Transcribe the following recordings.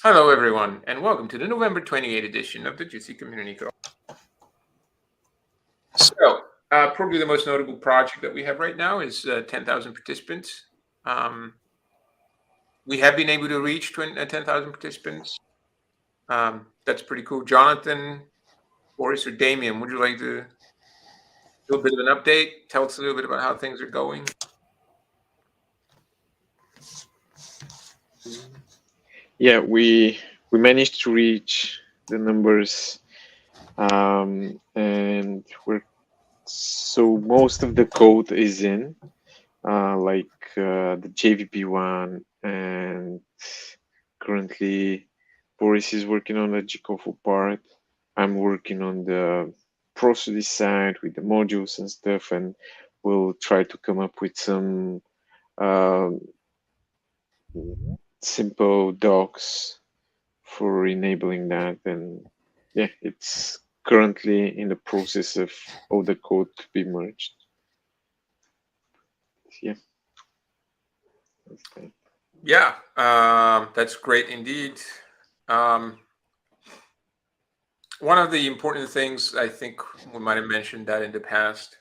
Hello, everyone, and welcome to the November 28 edition of the Jitsi Community Call. So, probably the most notable project that we have right now is 10,000 participants. Um, we have been able to reach 10,000 participants. That's pretty cool. Jonathan, Boris, or Damien, would you like to do a bit of an update? Tell us a little bit about how things are going. Yeah, we managed to reach the numbers, and so most of the code is in, like the JVP one, and currently Boris is working on the GCOFO part. I'm working on the prosody side with the modules and stuff, and we'll try to come up with some um, simple docs for enabling that. And yeah, it's currently in the process of all the code to be merged. Yeah. Yeah, that's great indeed. One of the important things, I think we might have mentioned that in the past.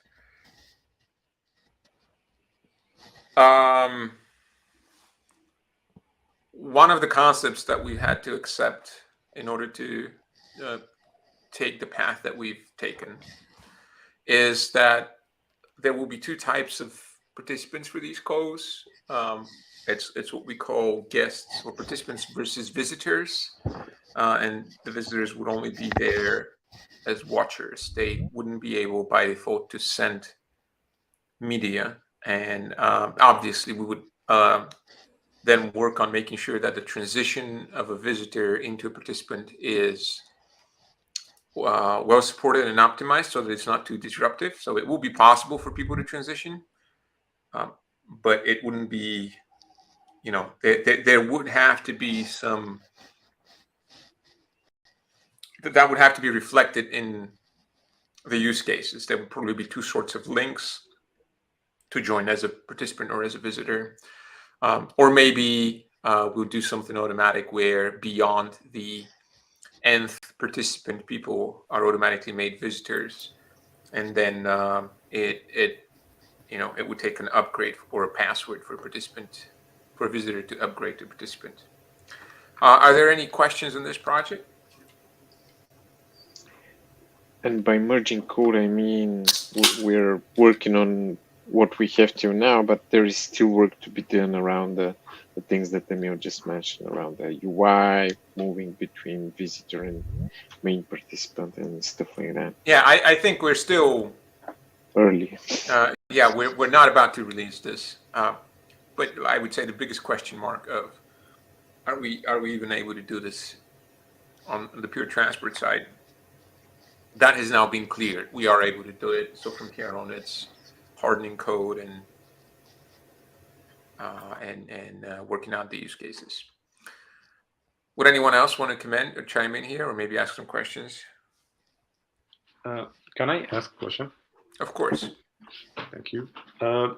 One of the concepts that we had to accept in order to take the path that we've taken is that there will be two types of participants for these calls. It's what we call guests or participants versus visitors, and the visitors would only be there as watchers. They wouldn't be able by default to send media, and obviously we would then work on making sure that the transition of a visitor into a participant is well supported and optimized so that it's not too disruptive. So it will be possible for people to transition, but it wouldn't be, there would have to be some, that would have to be reflected in the use cases. There would probably be two sorts of links to join as a participant or as a visitor. Or maybe we'll do something automatic where beyond the nth participant, people are automatically made visitors, and then it would take an upgrade or a password for a visitor to upgrade to participant. Are there any questions on this project? And by merging code, I mean we're working on what we have to now, but there is still work to be done around the things that Emil just mentioned around the UI, moving between visitor and main participant and stuff like that. Yeah, I think we're still early. Yeah, we're not about to release this, but I would say the biggest question mark of are we even able to do this on the pure transport side? That has now been cleared. We are able to do it. So from here on, it's hardening code and working out the use cases. Would anyone else want to comment or chime in here, or maybe ask some questions? Can I ask a question? Of course. Thank you.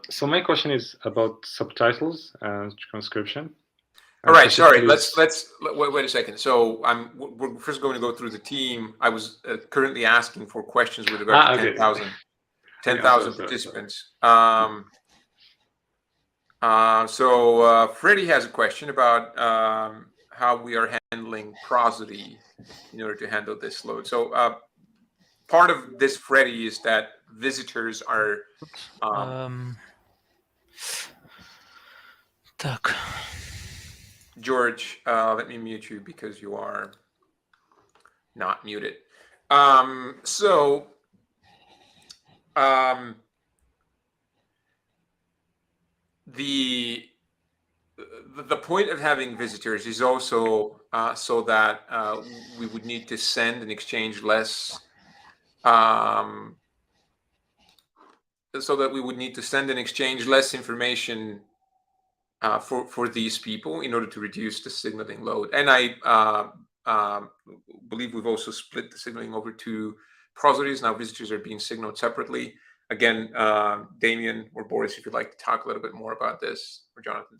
So my question is about subtitles and transcription. All right, sorry. Let's wait a second. So we're first going to go through the team. I was currently asking for questions with regard to 10,000 participants. So Freddie has a question about how we are handling prosody in order to handle this load. So part of this, Freddie, is that visitors are. George, let me mute you because you are not muted. The point of having visitors is also so that we would need to send and exchange less. So that we would need to send and exchange less information for these people in order to reduce the signaling load. And I believe we've also split the signaling over to prosodies. Now visitors are being signaled separately. Again, Damien or Boris, if you'd like to talk a little bit more about this, or Jonathan.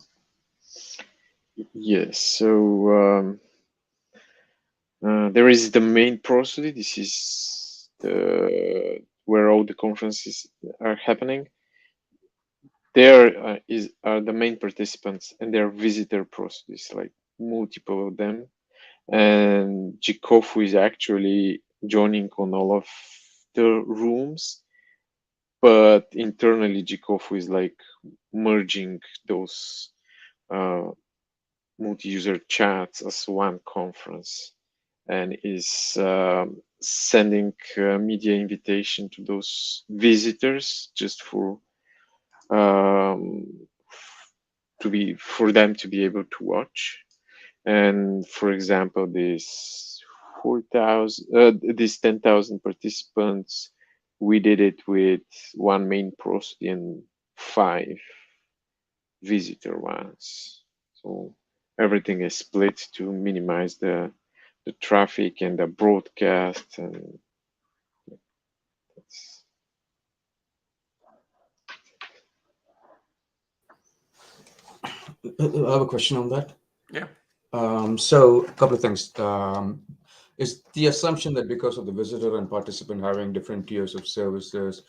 Yes. So There is the main prosody. This is where all the conferences are happening. There are the main participants, and there are visitor prosodies, like multiple of them. And Jikofu is actually joining on all of the rooms, but internally Jikofu is like merging those multi-user chats as one conference, and is sending media invitation to those visitors just for them to be able to watch. And for example, this 10,000 participants, we did it with one main prosody and 5 visitor ones. So everything is split to minimize the traffic and the broadcast, and that's... I have a question on that. Yeah. So a couple of things. Is the assumption that because of the visitor and participant having different tiers of services,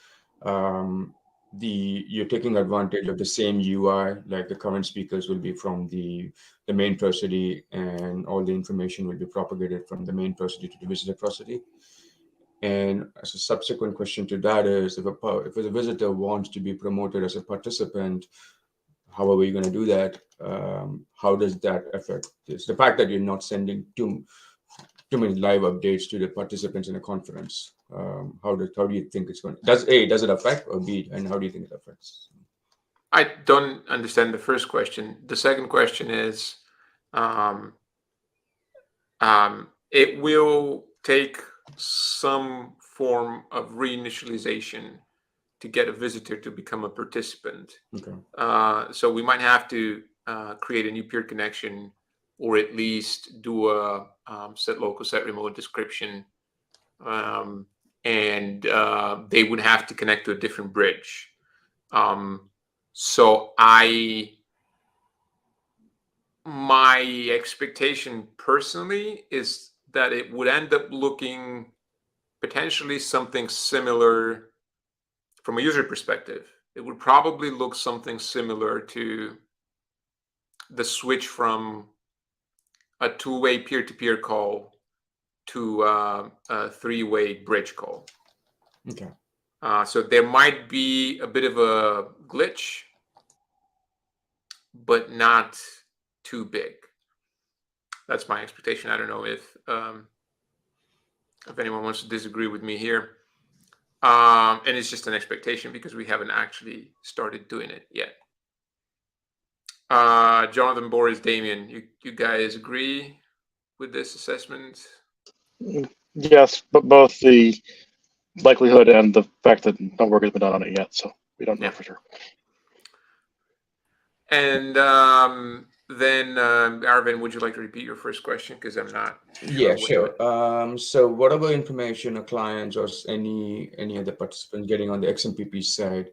you're taking advantage of the same UI, like the current speakers will be from the main prosody, and all the information will be propagated from the main prosody to the visitor prosody? And as a subsequent question to that is, if a visitor wants to be promoted as a participant, how are we going to do that? How does that affect this? The fact that you're not sending too many live updates to the participants in a conference. How do you think it's going? Does it affect, or B, and how do you think it affects? I don't understand the first question. The second question is, it will take some form of reinitialization to get a visitor to become a participant. Okay. So we might have to create a new peer connection, or at least do a set local, set remote description, and they would have to connect to a different bridge. So my expectation personally is that it would end up looking potentially something similar from a user perspective. It would probably look something similar to the switch from a two-way peer-to-peer call to a three-way bridge call. Okay. So there might be a bit of a glitch, but not too big. That's my expectation. I don't know if anyone wants to disagree with me here. And it's just an expectation because we haven't actually started doing it yet. Jonathan, Boris, Damien, you guys agree with this assessment? Yes, but both the likelihood and the fact that no work has been done on it yet, so we don't know for sure. And then, Arvin, would you like to repeat your first question? Because I'm not sure. Yeah, sure. So whatever information a client or any of the participants getting on the XMPP side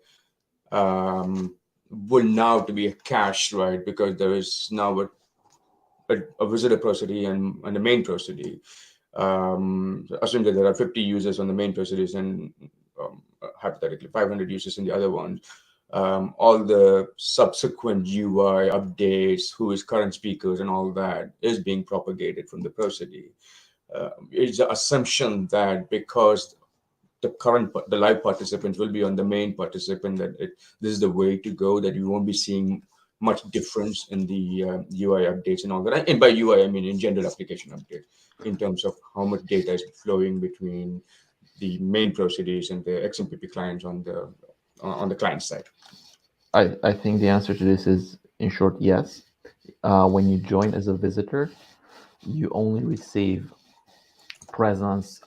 will now to be cached, right? Because there is now a visitor prosody and a main prosody. Assume that there are 50 users on the main prosodies and hypothetically 500 users in the other one. All the subsequent UI updates, who is current speakers and all that is being propagated from the prosody. It's the assumption that because the live participants will be on the main participant, that this is the way to go, that you won't be seeing much difference in the UI updates and all that. And by UI, I mean in general application update, in terms of how much data is flowing between the main prosodies and the XMPP clients on the client side. I think the answer to this is, in short, yes. When you join as a visitor, you only receive presence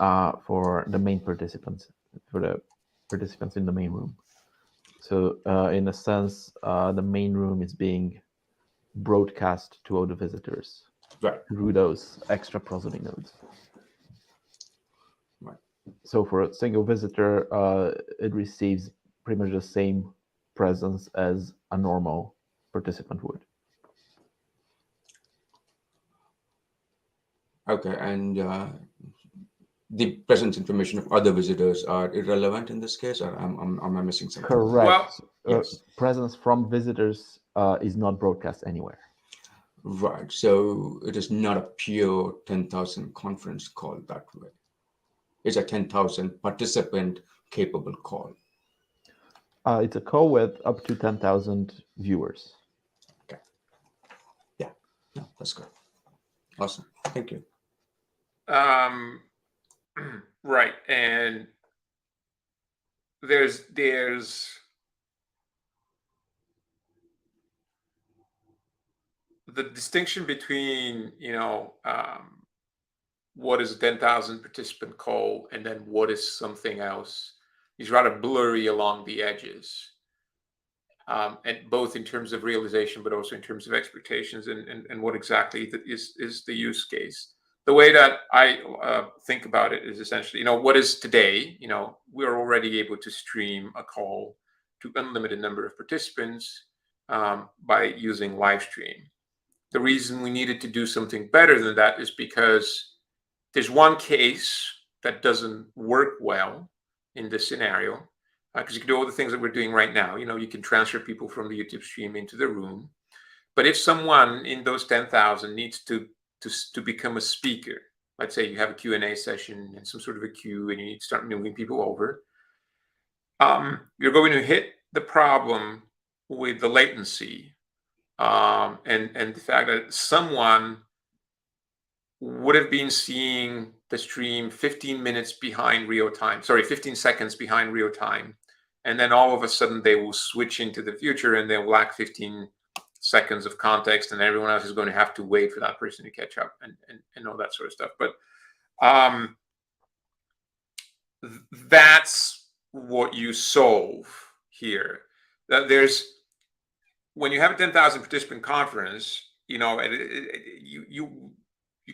for the main participants, for the participants in the main room. So in a sense, the main room is being broadcast to all the visitors through those extra prosody nodes. Right. So for a single visitor, it receives pretty much the same presence as a normal participant would. Okay, and the presence information of other visitors are irrelevant in this case, or am I missing something? Correct. Yes. Presence from visitors is not broadcast anywhere. Right. So it is not a pure 10,000 conference call that way. It's a 10,000 participant capable call. It's a call with up to 10,000 viewers. Okay. Yeah. No, that's good. Awesome. Thank you. Right, and there's the distinction between what is a 10,000 participant call and then what is something else is rather blurry along the edges, and both in terms of realization but also in terms of expectations and what exactly is the use case. The way that I think about it is essentially, what is today, we're already able to stream a call to unlimited number of participants by using live stream. The reason we needed to do something better than that is because there's one case that doesn't work well in this scenario, because you can do all the things that we're doing right now. You can transfer people from the YouTube stream into the room. But if someone in those 10,000 needs to become a speaker, let's say you have a Q&A session and some sort of a queue and you need to start moving people over, you're going to hit the problem with the latency, and the fact that someone would have been seeing the stream 15 minutes behind real time, 15 seconds behind real time. And then all of a sudden they will switch into the future and they'll lack 15 seconds of context, and everyone else is going to have to wait for that person to catch up and all that sort of stuff. But that's what you solve here. When you have a 10,000 participant conference, you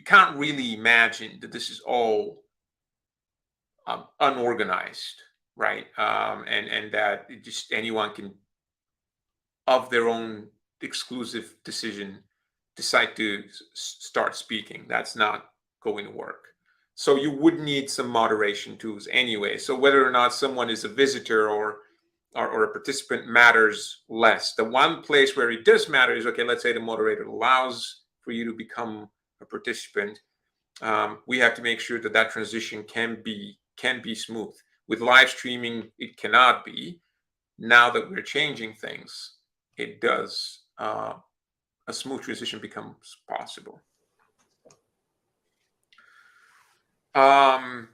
can't really imagine that this is all unorganized, right? And that just anyone can, of their own exclusive decision, decide to start speaking. That's not going to work. So you would need some moderation tools anyway. So whether or not someone is a visitor or a participant matters less. The one place where it does matter is, okay, let's say the moderator allows for you to become a participant. We have to make sure that transition can be smooth. With live streaming, it cannot be. Now that we're changing things, it does. A smooth transition becomes possible. All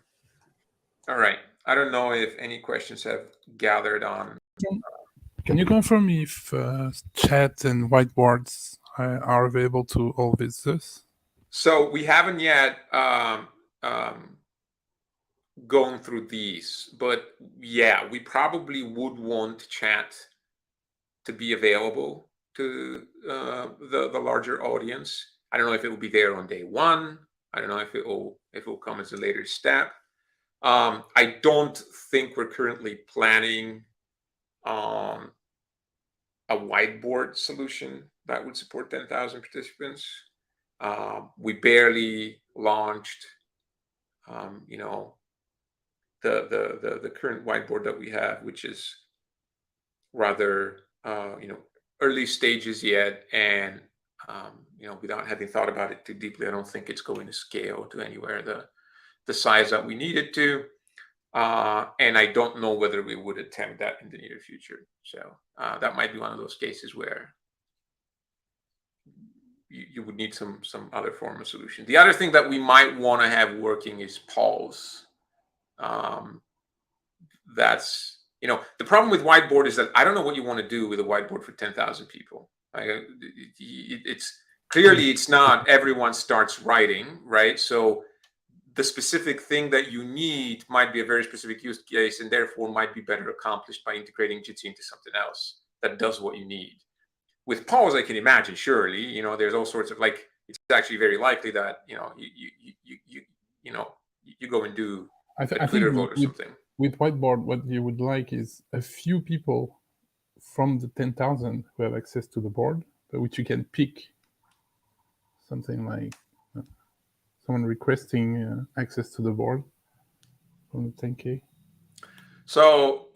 right. I don't know if any questions have gathered on. Can you confirm if chat and whiteboards are available to all visitors? So we haven't yet gone through these, but yeah, we probably would want chat to be available to the larger audience. I don't know if it will be there on day one. I don't know if it will come as a later step. I don't think we're currently planning a whiteboard solution that would support 10,000 participants. We barely launched, the current whiteboard that we have, which is rather, early stages yet, and without having thought about it too deeply, I don't think it's going to scale to anywhere the size that we need it to. And I don't know whether we would attempt that in the near future. So that might be one of those cases where you would need some other form of solution. The other thing that we might want to have working is pause. That's, the problem with whiteboard is that I don't know what you want to do with a whiteboard for 10,000 people. It's clearly, it's not everyone starts writing, right? So the specific thing that you need might be a very specific use case, and therefore might be better accomplished by integrating Jitsi into something else that does what you need. With pause, I can imagine, surely, there's all sorts of, like, it's actually very likely that, you go and do I a think Twitter vote or something. With whiteboard, what you would like is a few people from the 10,000 who have access to the board, but which you can pick something like someone requesting access to the board from the 10K? So,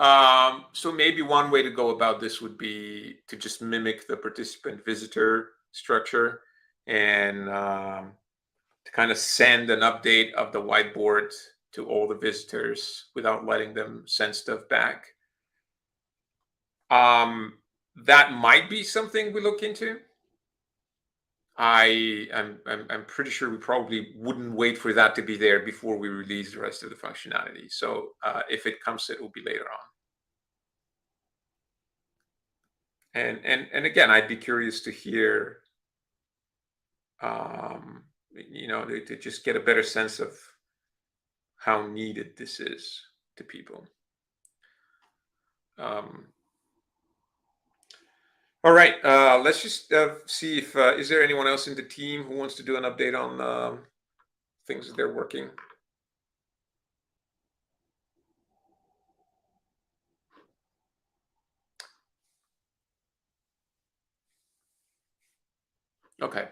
so maybe one way to go about this would be to just mimic the participant visitor structure and to kind of send an update of the whiteboard to all the visitors without letting them send stuff back. That might be something we look into. I'm pretty sure we probably wouldn't wait for that to be there before we release the rest of the functionality. So if it comes, it will be later on. And again, I'd be curious to hear, to just get a better sense of how needed this is to people. All right, let's just see if is there anyone else in the team who wants to do an update on things that they're working. Okay.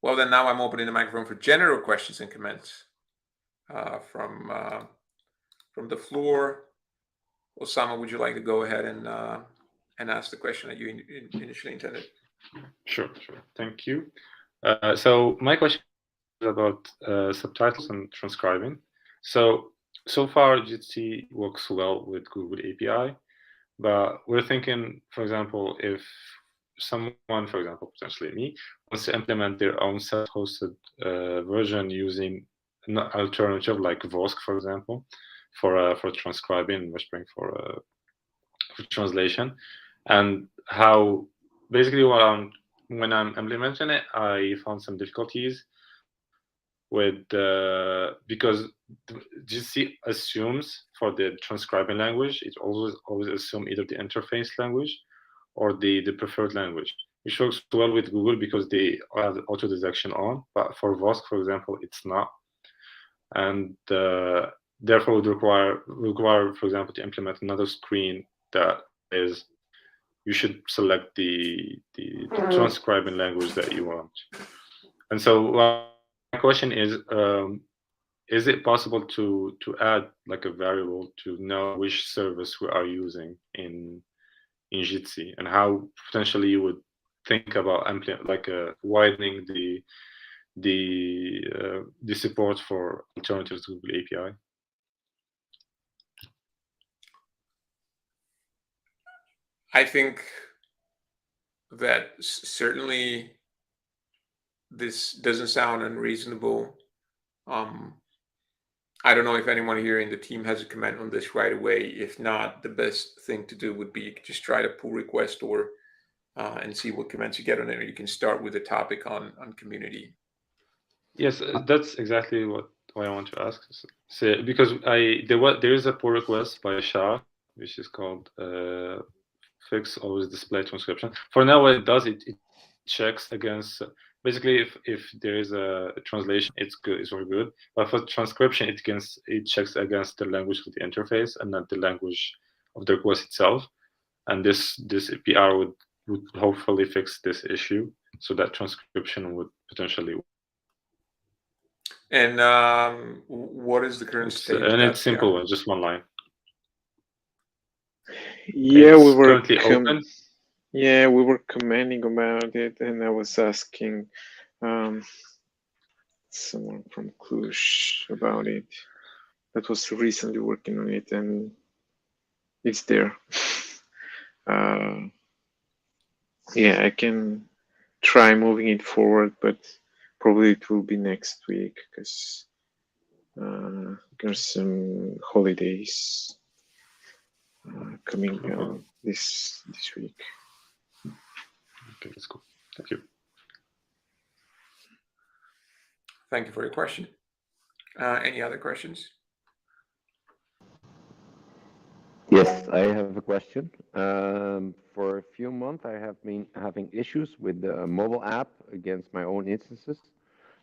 Well, then now I'm opening the microphone for general questions and comments from the floor. Osama, would you like to go ahead and ask the question that you initially intended? Sure. Thank you. So my question is about subtitles and transcribing. So far, Jitsi works well with Google API, but we're thinking, for example, if someone, for example, potentially me, wants to implement their own self-hosted version using an alternative like Vosk, for example, for transcribing and whispering for translation, and how basically when I'm implementing it, I found some difficulties with because Jitsi assumes for the transcribing language, it always assumes either the interface language or the preferred language. It works well with Google because they have auto detection on, but for Vosk, for example, it's not, and therefore would require, for example, to implement another screen that is you should select the transcribing language that you want. And so my question is it possible to add like a variable to know which service we are using in Jitsi, and how potentially you would think about widening the support for alternatives to Google API? I think that certainly this doesn't sound unreasonable. I don't know if anyone here in the team has a comment on this right away. If not, the best thing to do would be just try to pull request or and see what comments you get on it. Or you can start with a topic on community. Yes, that's exactly what I want to ask. So, because there is a pull request by Shah, which is called fix always display transcription. For now, what it does, it checks against basically if there is a translation, it's good, it's very good. But for transcription, it checks against the language of the interface and not the language of the request itself. And this PR would hopefully fix this issue, so that transcription would potentially. And what is the current state? And it's simple, just one line. Yeah, it's we were currently open. Yeah, we were commenting about it, and I was asking someone from Cluj about it that was recently working on it, and it's there. Yeah, I can try moving it forward, but probably it will be next week because there's some holidays coming this week. Okay, that's cool. Thank you. Thank you for your question. Any other questions? Yes, I have a question. For a few months, I have been having issues with the mobile app against my own instances.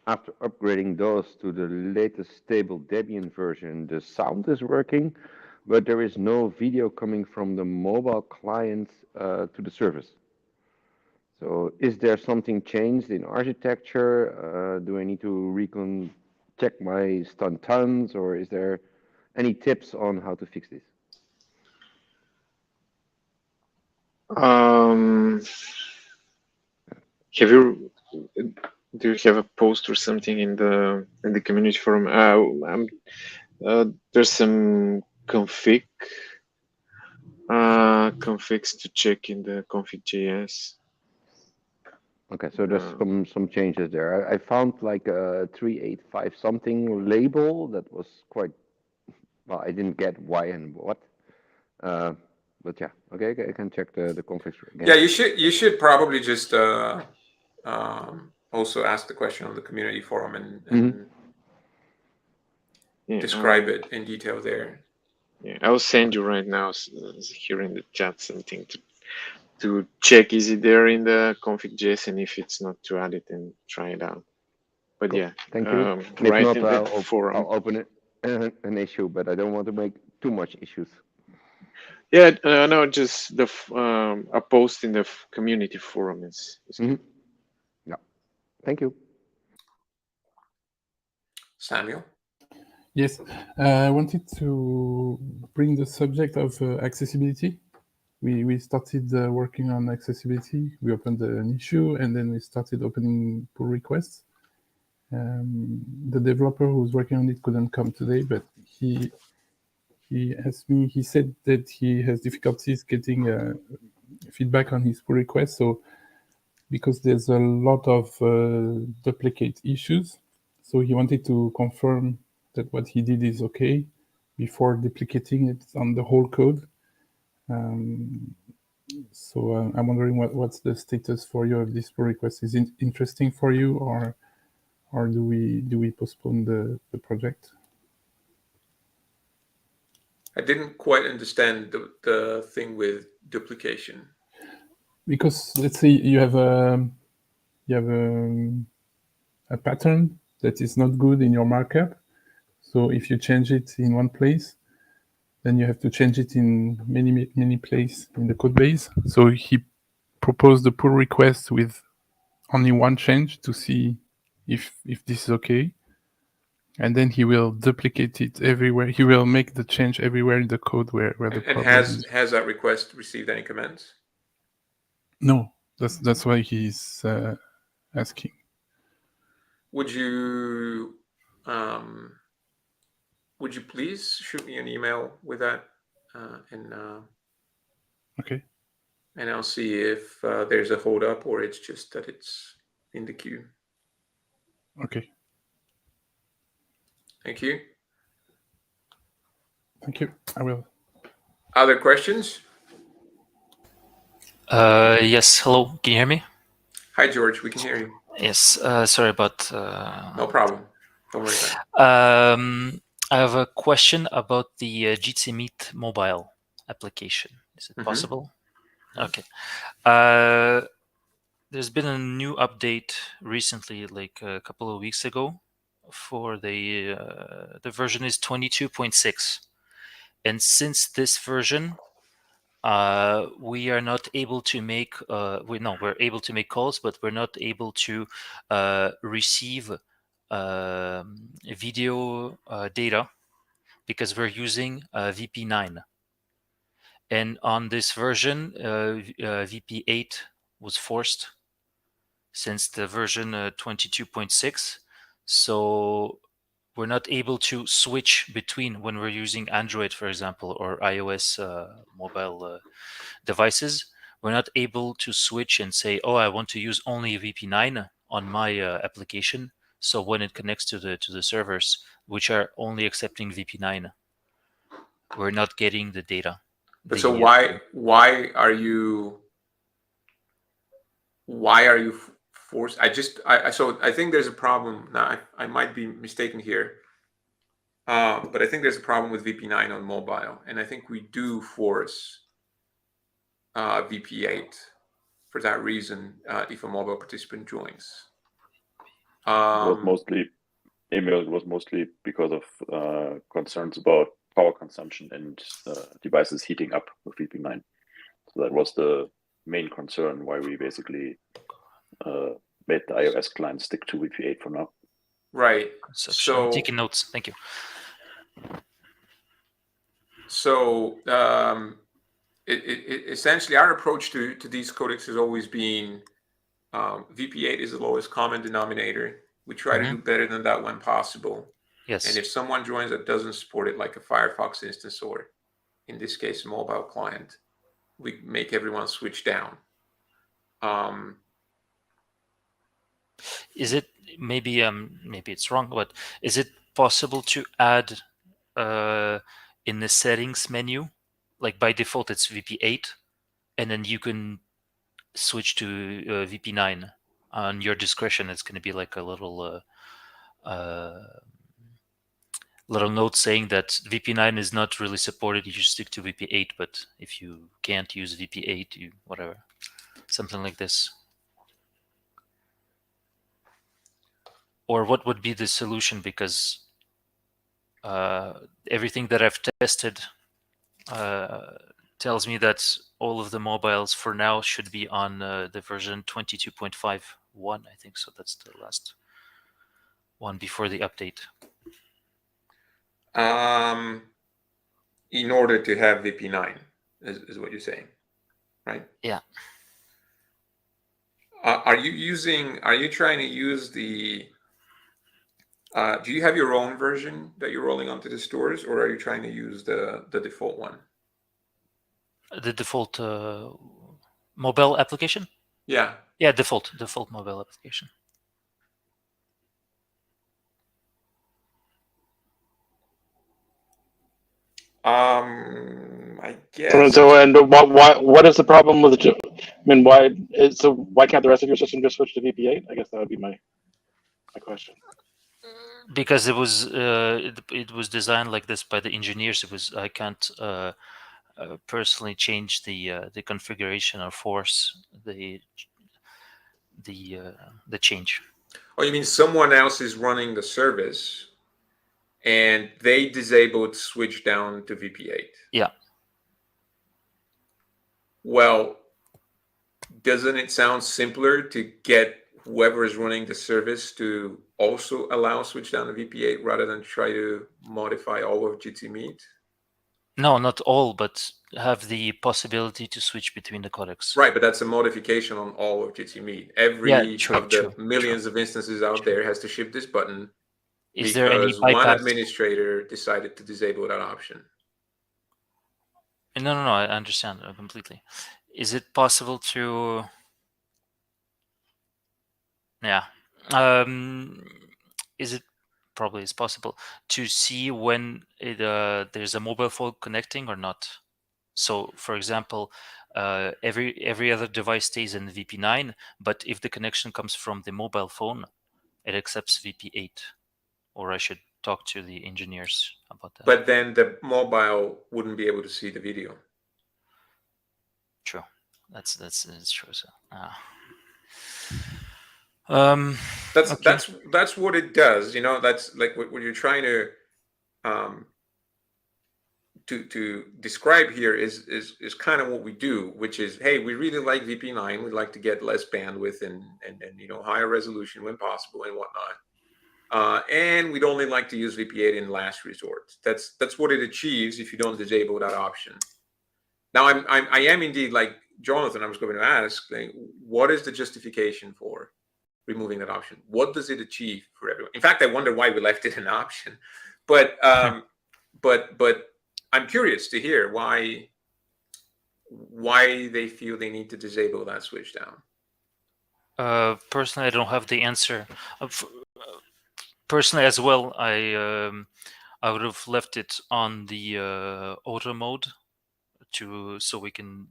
After upgrading those to the latest stable Debian version, the sound is working, but there is no video coming from the mobile client to the service. So is there something changed in architecture? Do I need to check my stun tons, or is there any tips on how to fix this? Have you do you have a post or something in the community forum? There's some configs to check in the config.js. Okay, so there's some changes there. I found like a 385 something label that was quite well. I didn't get why and what, but yeah. Okay, I can check the configs again. Yeah, you should probably just also ask the question on the community forum and describe it in detail there. Yeah, I will send you right now here in the chat something to check is it there in the config.js, and if it's not, to add it and try it out. But Cool. yeah, Thank you. And right if in not, the forum. I'll open it an issue, but I don't want to make too much issues. Yeah, no, just a post in the community forum is good. Yeah. Thank you. Samuel? Yes, I wanted to bring the subject of accessibility. We started working on accessibility. We opened an issue, and then we started opening pull requests. The developer who was working on it couldn't come today, but he asked me. He said that he has difficulties getting feedback on his pull request. So because there's a lot of duplicate issues, so he wanted to confirm that what he did is okay before duplicating it on the whole code. So I'm wondering what's the status for you of this pull request. Is it interesting for you, or do we postpone the project? I didn't quite understand the thing with duplication. Because let's say you have a pattern that is not good in your markup. So if you change it in one place, then you have to change it in many places in the code base. So he proposed the pull request with only one change to see if this is okay. And then he will duplicate it everywhere. He will make the change everywhere in the code where the problem is. Has that request received any comments? No, that's why he's asking. Would you please shoot me an email with that, Okay. And I'll see if there's a hold up or it's just that it's in the queue. Okay. Thank you. Thank you. I will. Other questions? Yes. Hello. Can you hear me? Hi, George. We can hear you. Yes. Sorry about. No problem. Don't worry about it. I have a question about the Jitsi Meet mobile application. Is it possible? Okay. There's been a new update recently, like a couple of weeks ago, for the version is 22.6, and since this version, we are not able to make we're able to make calls, but we're not able to receive video data because we're using VP9. And on this version, VP8 was forced since the version 22.6. So we're not able to switch between when we're using Android, for example, or iOS mobile devices. We're not able to switch and say, oh, I want to use only VP9 on my application. So when it connects to the servers, which are only accepting VP9, we're not getting the data. But so why are you forced? So I think there's a problem. Now I might be mistaken here, but I think there's a problem with VP9 on mobile, and I think we do force VP8 for that reason if a mobile participant joins. It was mostly because of concerns about power consumption and devices heating up with VP9. So that was the main concern why we basically made the iOS client stick to VP8 for now. Right. consumption. I'm So taking notes. Thank you. So essentially, our approach to these codecs has always been VP8 is the lowest common denominator. We try to do better than that when possible. Yes. And if someone joins that doesn't support it, like a Firefox instance or, in this case, a mobile client, we make everyone switch down. Is it maybe it's wrong, but is it possible to add in the settings menu, like by default it's VP8, and then you can switch to VP9 on your discretion? It's going to be like a little little note saying that VP9 is not really supported. You should stick to VP8, but if you can't use VP8, you whatever, something like this. Or what would be the solution? Because everything that I've tested tells me that all of the mobiles for now should be on the version 22.51, I think. So that's the last one before the update. In order to have VP9, is what you're saying, right? Yeah. Are you trying to use the, do you have your own version that you're rolling onto the stores, or are you trying to use the default one? The default mobile application? Yeah. Yeah, default mobile application. I guess. So and what is the problem with the? I mean, why can't the rest of your system just switch to VP8? I guess that would be my question. Because it was designed like this by the engineers. I can't personally change the configuration or force the change. Oh, you mean someone else is running the service and they disabled switch down to VP8? Yeah. Well, doesn't it sound simpler to get whoever is running the service to also allow switch down to VP8 rather than try to modify all of Jitsi Meet? No, not all, but have the possibility to switch between the codecs. Right, but that's a modification on all of Jitsi Meet. Every of the millions of instances out there has to ship this button because one administrator decided to disable that option. No, I understand completely. Is it possible to? Yeah. Is it probably is possible to see when there's a mobile phone connecting or not? So, for example, every other device stays in VP9, but if the connection comes from the mobile phone, it accepts VP8. Or I should talk to the engineers about that. But then the mobile wouldn't be able to see the video. True. That's true. So, that's what it does. You know, that's like what you're trying to describe here is kind of what we do, which is, hey, we really like VP9. We'd like to get less bandwidth and higher resolution when possible and whatnot. And we'd only like to use VP8 in last resort. That's what it achieves if you don't disable that option. Now, I am indeed, like Jonathan, I was going to ask, like, what is the justification for removing that option? What does it achieve for everyone? In fact, I wonder why we left it an option. But but I'm curious to hear why they feel they need to disable that switch down. Personally, I don't have the answer. Personally, as well, I would have left it on the auto mode so we can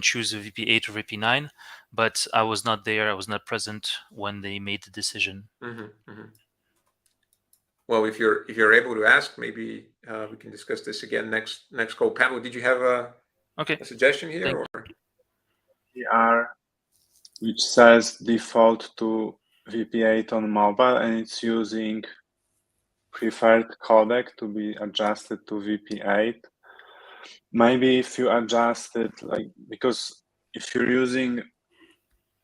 choose a VP8 or VP9. But I was not there. I was not present when they made the decision. Well, if you're able to ask, maybe we can discuss this again next call. Pablo, did you have a suggestion here? Or? Which says default to VP8 on mobile, and it's using preferred codec to be adjusted to VP8. Maybe if you adjust it, like, because if you're using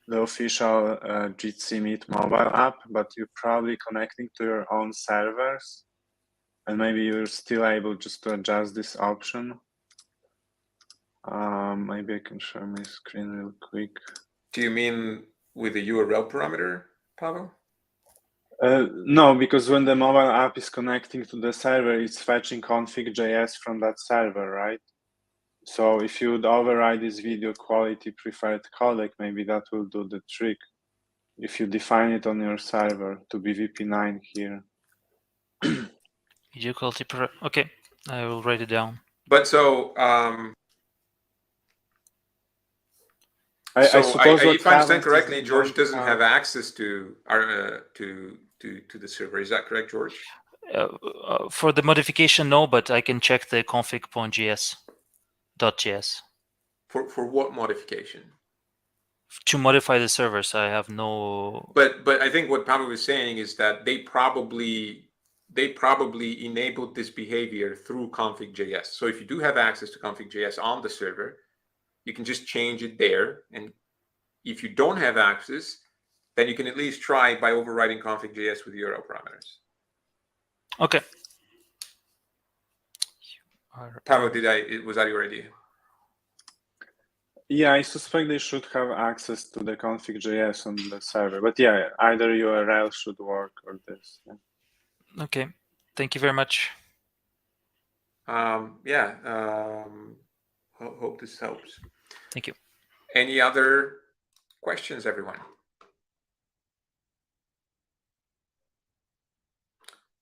the official Jitsi Meet mobile app, but you're probably connecting to your own servers, and maybe you're still able just to adjust this option. Maybe I can share my screen real quick. Do you mean with the URL parameter, Pavel? No, because when the mobile app is connecting to the server, it's fetching config.js from that server, right? So if you would override this video quality preferred codec, maybe that will do the trick. If you define it on your server to be VP9 here. Video quality. Okay, I will write it down. But so, I suppose if I understand happens correctly, is you George don't doesn't have have- access to our to the server. Is that correct, George? For the modification, no, but I can check the config.js. For what modification? To modify the servers, I have no. But I think what Pavel was saying is that they probably enabled this behavior through config.js. So if you do have access to config.js on the server, you can just change it there. And if you don't have access, then you can at least try by overriding config.js with URL parameters. Okay. Pavel, was that your idea? Yeah, I suspect they should have access to the config.js on the server. But yeah, either URL should work or this. Yeah. Okay. Thank you very much. Hope this helps. Thank you. Any other questions, everyone?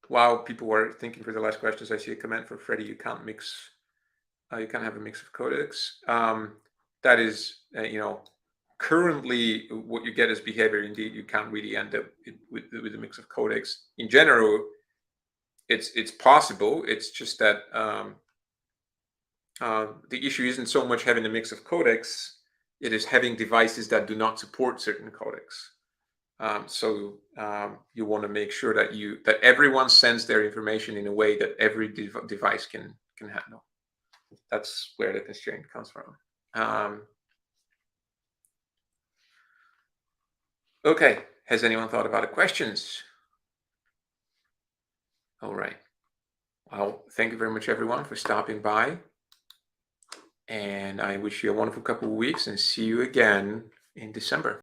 While people were thinking for the last questions, I see a comment for Freddie. You can't mix. You can't have a mix of codecs. That is, currently what you get as behavior. Indeed, you can't really end up with a mix of codecs. In general, it's possible. It's just that the issue isn't so much having a mix of codecs. It is having devices that do not support certain codecs. So you want to make sure that everyone sends their information in a way that every device can handle. That's where the constraint comes from. Okay, has anyone thought about the questions? All right. Well, thank you very much, everyone, for stopping by. And I wish you a wonderful couple of weeks and see you again in December.